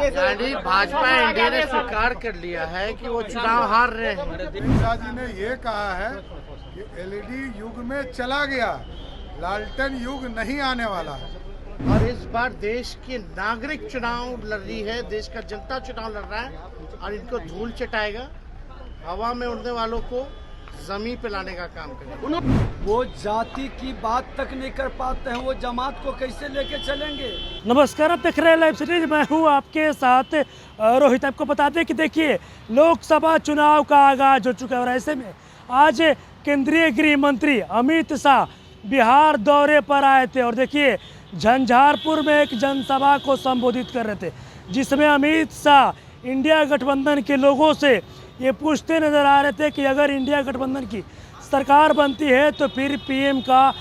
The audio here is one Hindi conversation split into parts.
यानी भाजपा एनडीए ने स्वीकार कर लिया है कि वो चुनाव हार रहे हैं। अमित शाह जी ने ये कहा है कि एलईडी युग में चला गया, लालटेन युग नहीं आने वाला है। और इस बार देश के नागरिक चुनाव लड़ रही है, देश का जनता चुनाव लड़ रहा है और इनको धूल चटाएगा, हवा में उड़ने वालों को जमीन पे लाने का काम करेगा। वो जाति की बात तक नहीं कर पाते हैं, वो जमात को कैसे लेके चलेंगे। नमस्कार, आप देख रहे हैं लाइव सीरीज, मैं हूं आपके साथ रोहित। आपको बता दें कि देखिए लोकसभा चुनाव का आगाज हो चुका है और ऐसे में आज केंद्रीय गृह मंत्री अमित शाह बिहार दौरे पर आए थे और देखिए झंझारपुर में एक जनसभा को संबोधित कर रहे थे, जिसमें अमित शाह इंडिया गठबंधन के लोगों से ये पूछते नजर आ रहे थे कि अगर इंडिया गठबंधन की सरकार बनती है तो फिर पीएम का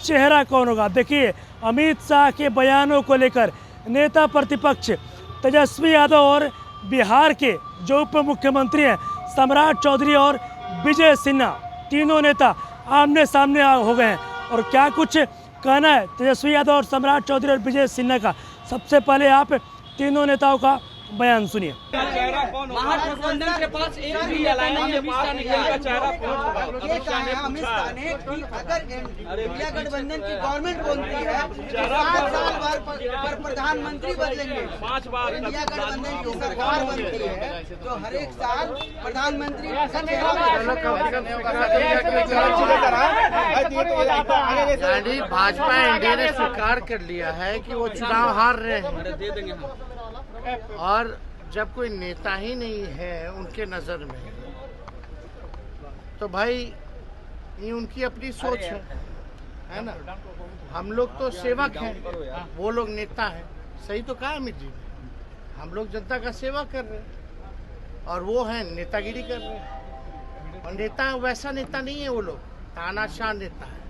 चेहरा कौन होगा। देखिए अमित शाह के बयानों को लेकर नेता प्रतिपक्ष तेजस्वी यादव और बिहार के जो उप मुख्यमंत्री हैं सम्राट चौधरी और विजय सिन्हा, तीनों नेता आमने सामने हो गए हैं। और क्या कुछ कहना है तेजस्वी यादव और सम्राट चौधरी और विजय सिन्हा का, सबसे पहले आप तीनों नेताओं का बयान सुनिए। महागठबंधन के पास एक भी अलायंस का चेहरा अमित शाह ने कि अगर इंडिया गठबंधन की गवर्नमेंट बनती है 7 साल पर प्रधानमंत्री बदलेंगे। 5 बार इंडिया गठबंधन की सरकार बनती है तो हर एक साल प्रधानमंत्री यानी भाजपा एनडीए ने स्वीकार कर लिया है कि वो चुनाव हार रहे हैं और जब कोई नेता ही नहीं है उनके नज़र में तो भाई ये उनकी अपनी सोच है ना। हम लोग तो सेवक हैं, वो लोग नेता हैं। सही तो कहा अमित जी ने, हम लोग जनता का सेवा कर रहे हैं और वो हैं नेतागिरी कर रहे हैं। और नेता वैसा नेता नहीं है, वो लोग तानाशाह नेता है।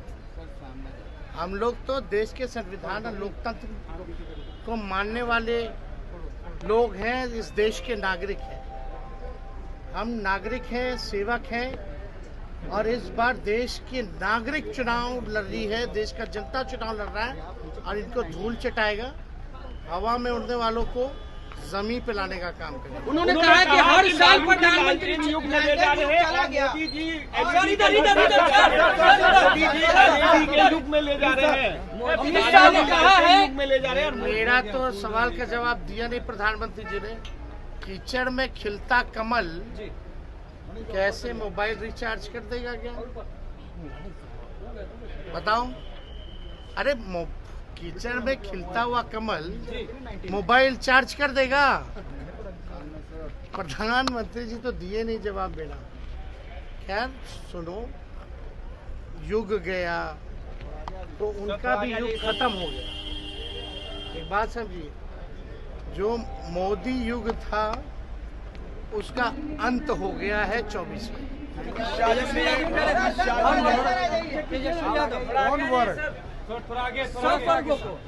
हम लोग तो देश के संविधान और लोकतंत्र को मानने वाले लोग हैं, इस देश के नागरिक हैं। हम नागरिक हैं, सेवक हैं और इस बार देश के नागरिक चुनाव लड़ रही है, देश का जनता चुनाव लड़ रहा है और इनको धूल चटाएगा, हवा में उड़ने वालों को जमीन पे लाने का काम करेगा। उन्होंने कहा कि हर साल प्रधानमंत्री युग में ले जा रहे हैं, मोदी जी युग में ले जा रहे हैं, अमित शाह ने कहा है युग में ले जा रहे हैं। मेरा तो सवाल का जवाब दिया नहीं प्रधानमंत्री जी ने। कीचड़ में खिलता कमल कैसे मोबाइल रिचार्ज कर देगा क्या, बताओ। अरे कीचड़ में खिलता हुआ कमल मोबाइल चार्ज कर देगा। प्रधानमंत्री जी तो दिए नहीं जवाब देना। खैर सुनो, युग गया तो उनका भी युग खत्म हो गया। एक बात समझिए, जो मोदी युग था उसका अंत हो गया है 24 में।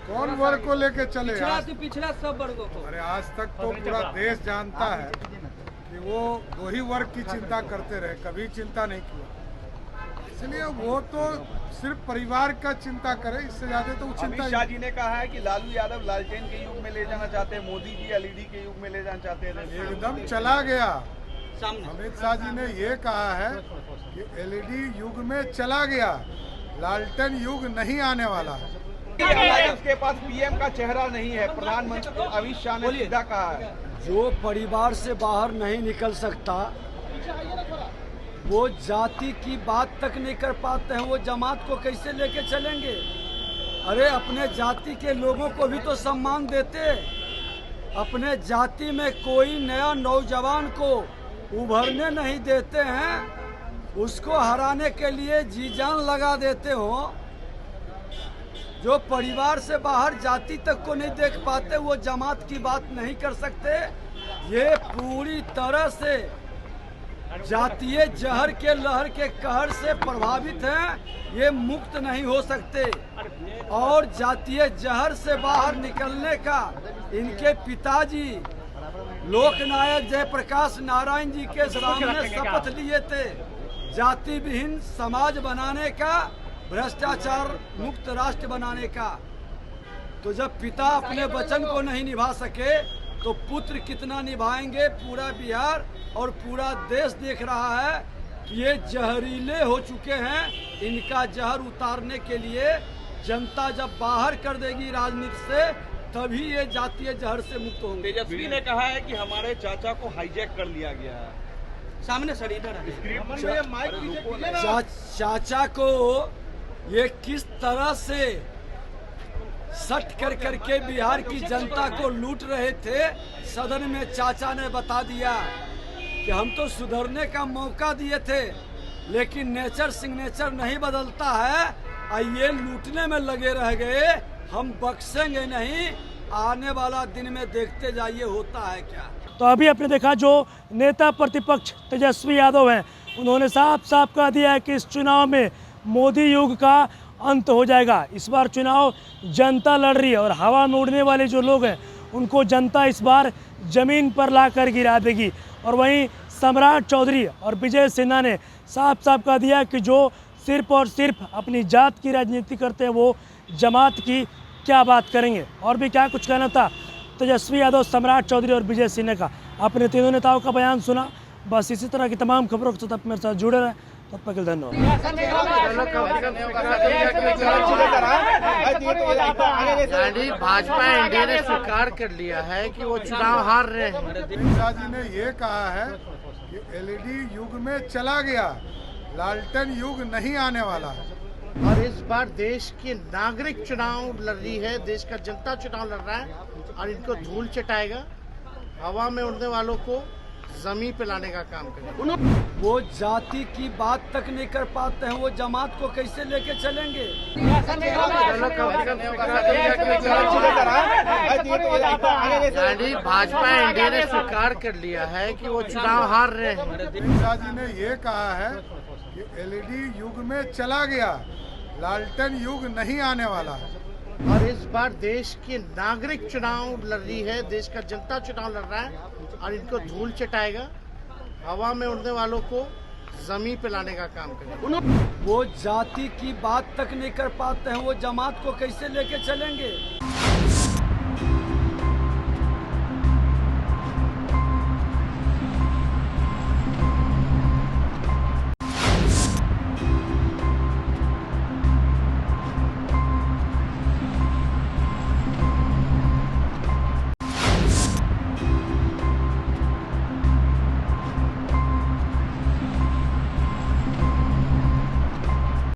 कौन वर्ग को लेके चले? पिछड़ा सब वर्गों को। अरे आज तक तो पूरा देश जानता है कि वो 2 ही वर्ग की चिंता करते रहे, कभी चिंता नहीं किया। इसलिए वो तो सिर्फ परिवार का चिंता करे, इससे ज्यादा तो चिंता। अमित शाह जी ने कहा है कि लालू यादव लालटेन के युग में ले जाना चाहते हैं, मोदी जी एलईडी के युग में ले जाना चाहते हैं। एकदम चला गया। अमित शाह जी ने ये कहा है कि एलईडी युग में चला गया, लालटेन युग नहीं आने वाला है। उसके पास पीएम का चेहरा नहीं है, प्रधानमंत्री अमित शाह ने सीधा कहा है। जो परिवार से बाहर नहीं निकल सकता, वो जाति की बात तक नहीं कर पाते हैं, वो जमात को कैसे लेके चलेंगे। अरे अपने जाति के लोगों को भी तो सम्मान देते। अपने जाति में कोई नया नौजवान को उभरने नहीं देते हैं, उसको हराने के लिए जी जान लगा देते हो। जो परिवार से बाहर जाति तक को नहीं देख पाते, वो जमात की बात नहीं कर सकते। ये पूरी तरह से जातीय जहर के लहर के कहर से प्रभावित हैं, ये मुक्त नहीं हो सकते। और जातीय जहर से बाहर निकलने का इनके पिताजी लोकनायक जयप्रकाश नारायण जी के सामने शपथ लिए थे, जाति विहीन समाज बनाने का, भ्रष्टाचार मुक्त राष्ट्र बनाने का। तो जब पिता अपने वचन को नहीं निभा सके तो पुत्र कितना निभाएंगे पूरा बिहार और पूरा देश देख रहा है कि ये जहरीले हो चुके हैं। इनका जहर उतारने के लिए जनता जब बाहर कर देगी राजनीति से, तभी ये जातीय जहर से मुक्त होंगे। तेजस्वी ने कहा है कि हमारे चाचा को हाईजैक कर लिया गया है। सामने सरेंडर चाचा को ये किस तरह से सट कर करके बिहार की जनता को लूट रहे थे, सदन में चाचा ने बता दिया कि हम तो सुधरने का मौका दिए थे, लेकिन नेचर सिग्नेचर नहीं बदलता है और ये लूटने में लगे रह गए। हम बख्शेंगे नहीं, आने वाला दिन में देखते जाइए होता है क्या। तो अभी आपने देखा जो नेता प्रतिपक्ष तेजस्वी यादव हैं, उन्होंने साफ साफ कह दिया है कि इस चुनाव में मोदी युग का अंत हो जाएगा। इस बार चुनाव जनता लड़ रही है और हवा में उड़ने वाले जो लोग हैं उनको जनता इस बार ज़मीन पर लाकर गिरा देगी। और वहीं सम्राट चौधरी और विजय सिन्हा ने साफ साफ कह दिया कि जो सिर्फ और सिर्फ अपनी जात की राजनीति करते हैं वो जमात की क्या बात करेंगे। और भी क्या कुछ कहना था तेजस्वी यादव, सम्राट चौधरी और विजय सिन्हा का। आपने तीनों नेताओं का बयान सुना। बस इसी तरह की तमाम खबरों के साथ आप मेरे साथ जुड़े रहें। तब तक के लिए धन्यवाद। यानी भाजपा एनडीए ने स्वीकार कर लिया है कि वो चुनाव हार रहे हैं। अमित जी ने ये कहा है कि एलईडी युग में चला गया, लालटेन युग नहीं आने वाला है। और इस बार देश के नागरिक चुनाव लड़ रही है, देश का जनता चुनाव लड़ रहा है और इनको धूल चटाएगा, हवा में उड़ने वालों को जमीन पे लाने का काम करेगा। वो जाति की बात तक नहीं कर पाते हैं, वो जमात को कैसे लेके चलेंगे। यानी भाजपा एनडीए ने स्वीकार कर लिया है कि वो चुनाव हार रहे हैं। अमित जी ने ये कहा है कि एलईडी युग में चला गया, लालटेन युग नहीं आने वाला है। और इस बार देश के नागरिक चुनाव लड़ रही है, देश का जनता चुनाव लड़ रहा है और इनको धूल चटाएगा, हवा में उड़ने वालों को जमीन पे लाने का काम करेगा। वो जाति की बात तक नहीं कर पाते हैं, वो जमात को कैसे लेके चलेंगे।